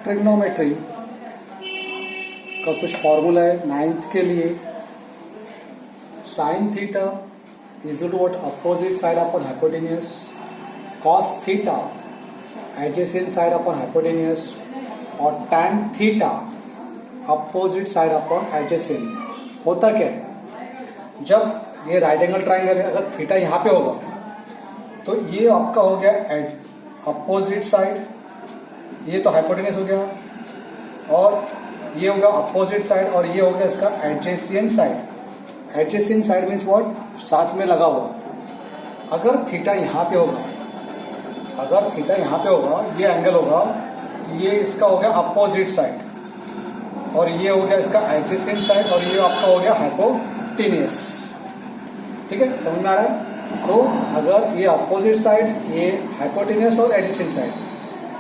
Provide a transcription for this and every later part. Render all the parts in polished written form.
Trigonometry का कुछ formula है 9th के लिए। Sine theta is to what opposite side upon hypotenuse, cos theta adjacent side upon hypotenuse और tan theta opposite side upon adjacent. होता क्या है, जब ये राइट एंगल ट्राइंगल है, अगर थीटा यहाँ पे होगा तो ये आपका हो गया अपोजिट साइड, ये तो हाइपोटेन्यूज हो गया, और ये होगा अपोजिट साइड और ये हो गया इसका adjacent side. Adjacent side means what, साथ में लगा हुआ। अगर थीटा यहाँ पे होगा, अगर थीटा यहाँ पे होगा, ये एंगल होगा, ये इसका हो गया अपोजिट साइड और ये हो गया इसका एडजेसेंट साइड और ये आपका हो गया हाइपोटेन्यूज। ठीक है, समझ में आ रहा है? तो अगर ये अपोजिट साइड, ये हाइपोटेन्यूज और एडजेसेंट साइड,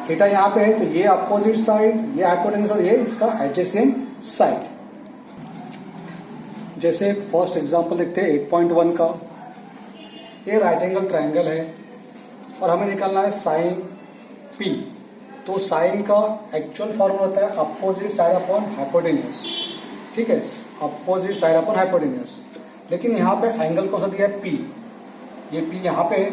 थीटा यहाँ पे है तो ये अपोजिट साइड, ये हाइपोटेन्यूज और ये इसका एडजेसेंट साइड। जैसे फर्स्ट एग्जांपल देखते हैं 8.1 का। ये राइट एंगल ट्रायंगल है और हमें निकालना है साइन पी। तो साइन का एक्चुअल फॉर्मूला होता है अपोजिट साइड अपॉन हाइपोटेन्यूज। ठीक है, अपोजिट साइड अपॉन हाइपोटेन्यूज। लेकिन यहाँ पे एंगल कौन सा दिया है, पी। ये पी यहाँ पे है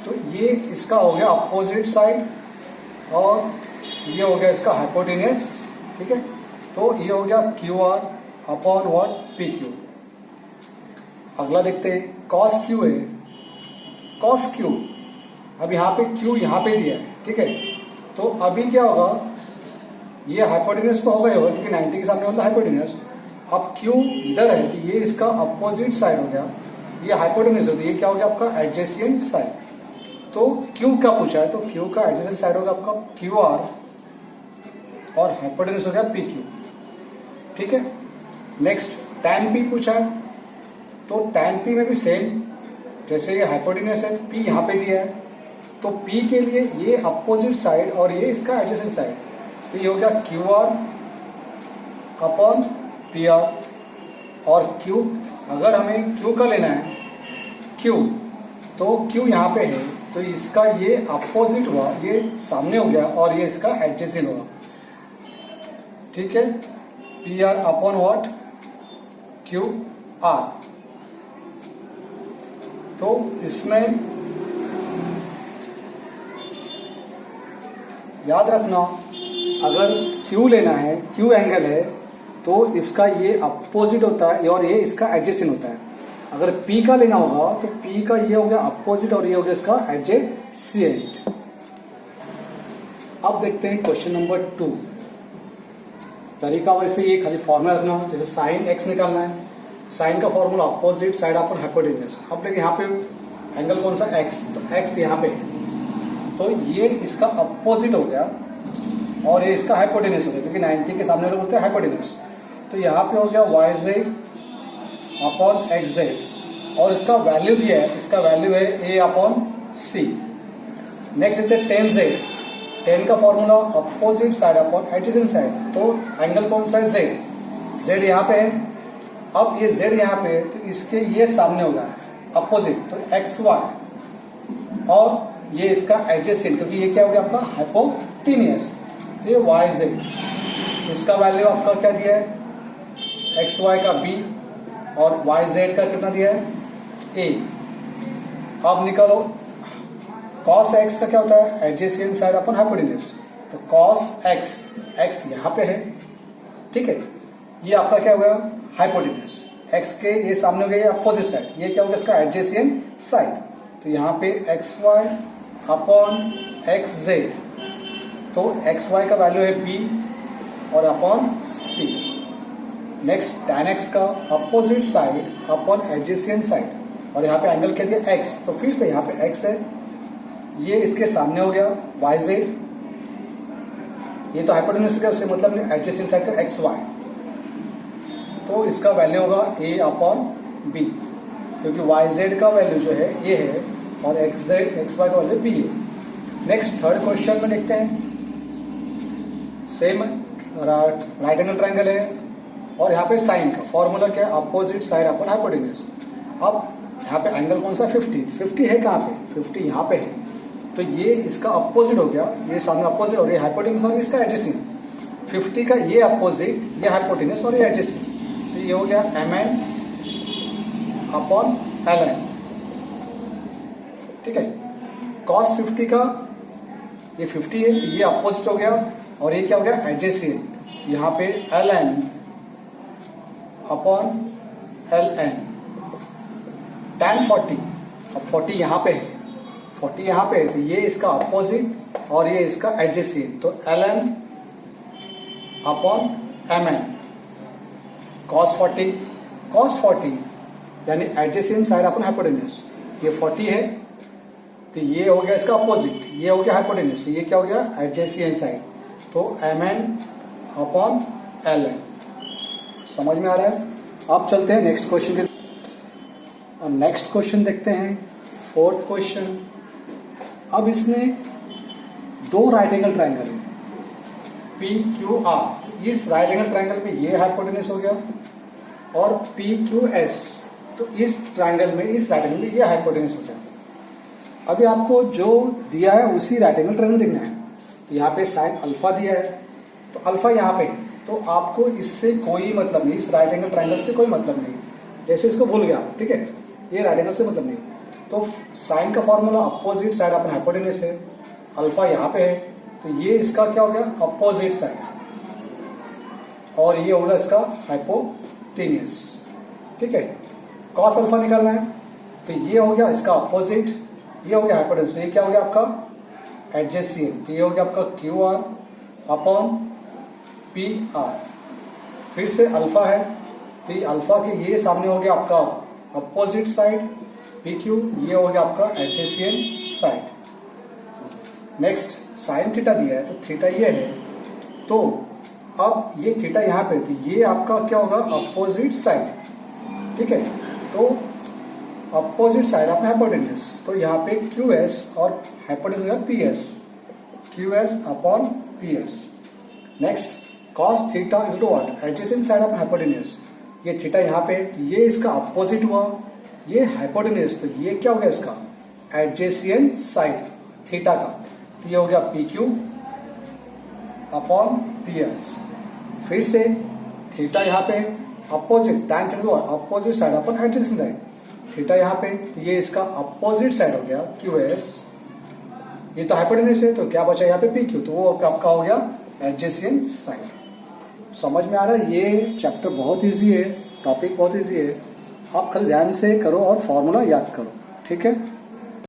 तो ये इसका हो गया अपोजिट साइड और ये हो गया इसका हाइपोटेन्यूज। ठीक है, तो ये हो गया Q R upon what, P Q. अगला देखते हैं कॉस क्यू है। कॉस क्यू, अब यहाँ पे क्यू यहाँ पे दिया है। ठीक है, तो अभी क्या होगा, ये हाइपोटेन्यूज तो होगा ही होगा क्योंकि 90 के सामने वाला हाइपोटेन्यूज। अब क्यू इधर है तो ये इसका अपोजिट साइड हो गया, ये हाइपोटेन्यूज होती है, ये क्या हो गया आपका एडजेसेंट साइड। तो क्यू का पूछा है तो क्यू का एडजेसेंट साइड होगा आपका क्यू आर और हाइपोटेन्यूज हो गया पी क्यू। ठीक है, नेक्स्ट टैन पी पूछा है तो टैन पी में भी सेम, जैसे ये हाइपोटेन्यूज है, पी यहाँ पे दिया है तो पी के लिए ये अपोजिट साइड और ये इसका एडजेसेंट साइड, तो ये हो गया Q R upon P R. और क्यू, अगर हमें क्यू का लेना है क्यू, तो क्यू यहाँ पे है तो इसका ये अपोजिट हुआ, ये सामने हो गया और ये इसका एडजेसेंट हुआ। ठीक है, P R upon what, Q R. तो इसमें याद रखना, अगर क्यू लेना है, क्यू एंगल है तो इसका ये अपोजिट होता है और ये इसका एडजेसेंट होता है। अगर P का लेना होगा तो P का ये हो गया अपोजिट और ये हो गया इसका एडजेसेंट। अब देखते हैं क्वेश्चन नंबर 2। तरीका वैसे ये खाली फॉर्मूला रखना, जैसे साइन एक्स निकालना है, साइन का formula opposite side upon hypotenuse. अब देखिए यहाँ पे एंगल कौन सा, एक्स, तो एक्स यहाँ पे है तो ये इसका अपोजिट हो गया और ये इसका हाइपोटेन्यूज हो गया क्योंकि 90 के सामने लोग होते हैं हाइपोटेन्यूज। तो यहाँ पे हो गया Y Z upon X Z और इसका वैल्यू दिया है, इसका वैल्यू है ए अपॉन सी। नेक्स्ट देखते हैं टेन जेड। टेन का formula opposite side upon adjacent side, तो एंगल कौन सा है, जेड। जेड यहाँ पे है, अब ये जेड यहाँ पे है तो इसके ये सामने होगा अपोजिट, तो एक्स वाई और ये इसका एडजेसेंट क्योंकि ये क्या हो गया आपका हाइपोटेन्यूज, तो ये वाई जेड। इसका वैल्यू आपका क्या दिया है, एक्स वाई का बी और वाई जेड का कितना दिया है, ए। अब निकालो कॉस एक्स का क्या होता है, एडजेसेंट साइड अपॉन हाइपोटेन्यूज, तो कॉस एक्स, एक्स यहाँ पे है। ठीक है, ये आपका क्या हो गया हाइपोटेन्यूज, एक्स के ये सामने हो गया अपोजिट साइड, ये क्या हो गया इसका एडजेसेंट साइड। तो यहाँ पे X Y upon X Z, तो एक्स वाई का वैल्यू है बी और upon C. Next tan x का opposite side upon adjacent side और यहाँ पे एंगल क्या दिया x, तो फिर से यहाँ पे x है, ये इसके सामने हो गया y z, ये तो हाइपोटेन्यूज का उससे मतलब एडजेसेंट साइड का एक्स वाई, तो इसका वैल्यू होगा a अपॉन b क्योंकि y z का वैल्यू जो है ये है और एक्स जेड एक्स वाई का वैल्यू b है। नेक्स्ट थर्ड क्वेश्चन में देखते हैं, सेम राइट एंगल ट्रायंगल है और यहाँ पे साइन का फॉर्मूला क्या है, अपोजिट साइड अपॉन हाइपोटेन्यूज। अब यहाँ पे एंगल कौन सा, 50 है कहाँ पे, 50 यहाँ पे है तो ये इसका अपोजिट हो गया, ये सामने अपोजिट और ये हाइपोटेन्यूज और इसका एडजेसेंट। 50 का ये अपोजिट, ये हाइपोटेन्यूज और ये एडजेसेंट, तो ये हो गया mn अपॉन ln, ठीक है। cos 50 का ये 50 है तो ये अपोजिट हो गया, और ये क्या हो गया एडजेसेंट, यहाँ पे ln अपॉन ln। tan 40, अब 40 यहाँ पे है, 40 यहाँ पे है तो ये इसका अपोजिट और ये इसका एडजेसेंट, तो ln अपॉन mn। cos 40 यानी एडजेसेंट साइड अपॉन हाइपोटेन्यूज, ये 40 है तो ये हो गया इसका अपोजिट, ये हो गया हाइपोटेन्यूज, तो ये क्या हो गया एडजेसेंट साइड, तो mn अपॉन ln। समझ में आ रहा है। अब चलते हैं नेक्स्ट क्वेश्चन के, और नेक्स्ट क्वेश्चन देखते हैं, फोर्थ क्वेश्चन। अब इसमें दो राइट एंगल ट्राइंगल है पी क्यू आर, तो इस राइट एंगल ट्राइंगल में ये हाइपोटेन्यूज हो गया, और पी क्यू एस, तो इस ट्राइंगल में, इस राइट एंगल में ये हाइपोटेन्यूज हो गया। अभी आपको जो दिया है उसी राइट एंगल ट्राइंगल देखना है, तो यहाँ पे साइन अल्फा दिया है, तो अल्फा यहाँ पे, तो आपको इससे कोई मतलब नहीं, इस राइट एंगल ट्राइंगल से कोई मतलब नहीं, जैसे इसको भूल गया, ठीक है, ये राइट एंगल से मतलब नहीं। तो साइन का फॉर्मूला अपोजिट साइड अपन हाइपोटेन्यूज है, अल्फा यहाँ पे है तो ये इसका क्या हो गया अपोजिट साइड, और ये होगा इसका हाइपोटेन्यूज, ठीक है। कॉस अल्फा निकालना है तो ये हो गया इसका अपोजिट, ये हो गया हाइपोटेन्यूज, तो ये क्या हो गया आपका एडजेसेंट, तो ये हो गया आपका Q R upon P R. फिर से अल्फा है तो ये अल्फा के ये सामने हो गया आपका अपोजिट साइड पी क्यू, ये हो गया आपका adjacent side. Next sine theta दिया है तो थीटा ये है, तो अब ये थीटा यहाँ पे, तो ये आपका क्या होगा अपोजिट साइड, ठीक है। तो अपोजिट साइड अपना हाइपोटेन्यूज, तो यहाँ पे क्यू एस और हाइपोटेन्यूज होगा P S, Q S upon P S. Next cos theta is to what adjacent side of hypotenuse, ये थीटा यहाँ पे, तो ये इसका अपोजिट हुआ, ये हाइपोटेन्यूज, तो ये क्या हो गया इसका एडजेसेंट साइड थीटा का, तो ये हो गया P Q upon P S. फिर से थीटा यहाँ पे opposite, tan opposite side upon adjacent side, theta यहाँ पे, तो ये इसका अपोजिट साइड हो गया क्यू एस, ये तो हाइपोटेन्यूज है तो क्या बचा यहाँ पे पी क्यू, तो वो आपका हो गया एडजेसेंट साइड। समझ में आ रहा है। ये चैप्टर बहुत इजी है, टॉपिक बहुत इजी है, आप खाली ध्यान से करो और फॉर्मूला याद करो, ठीक है।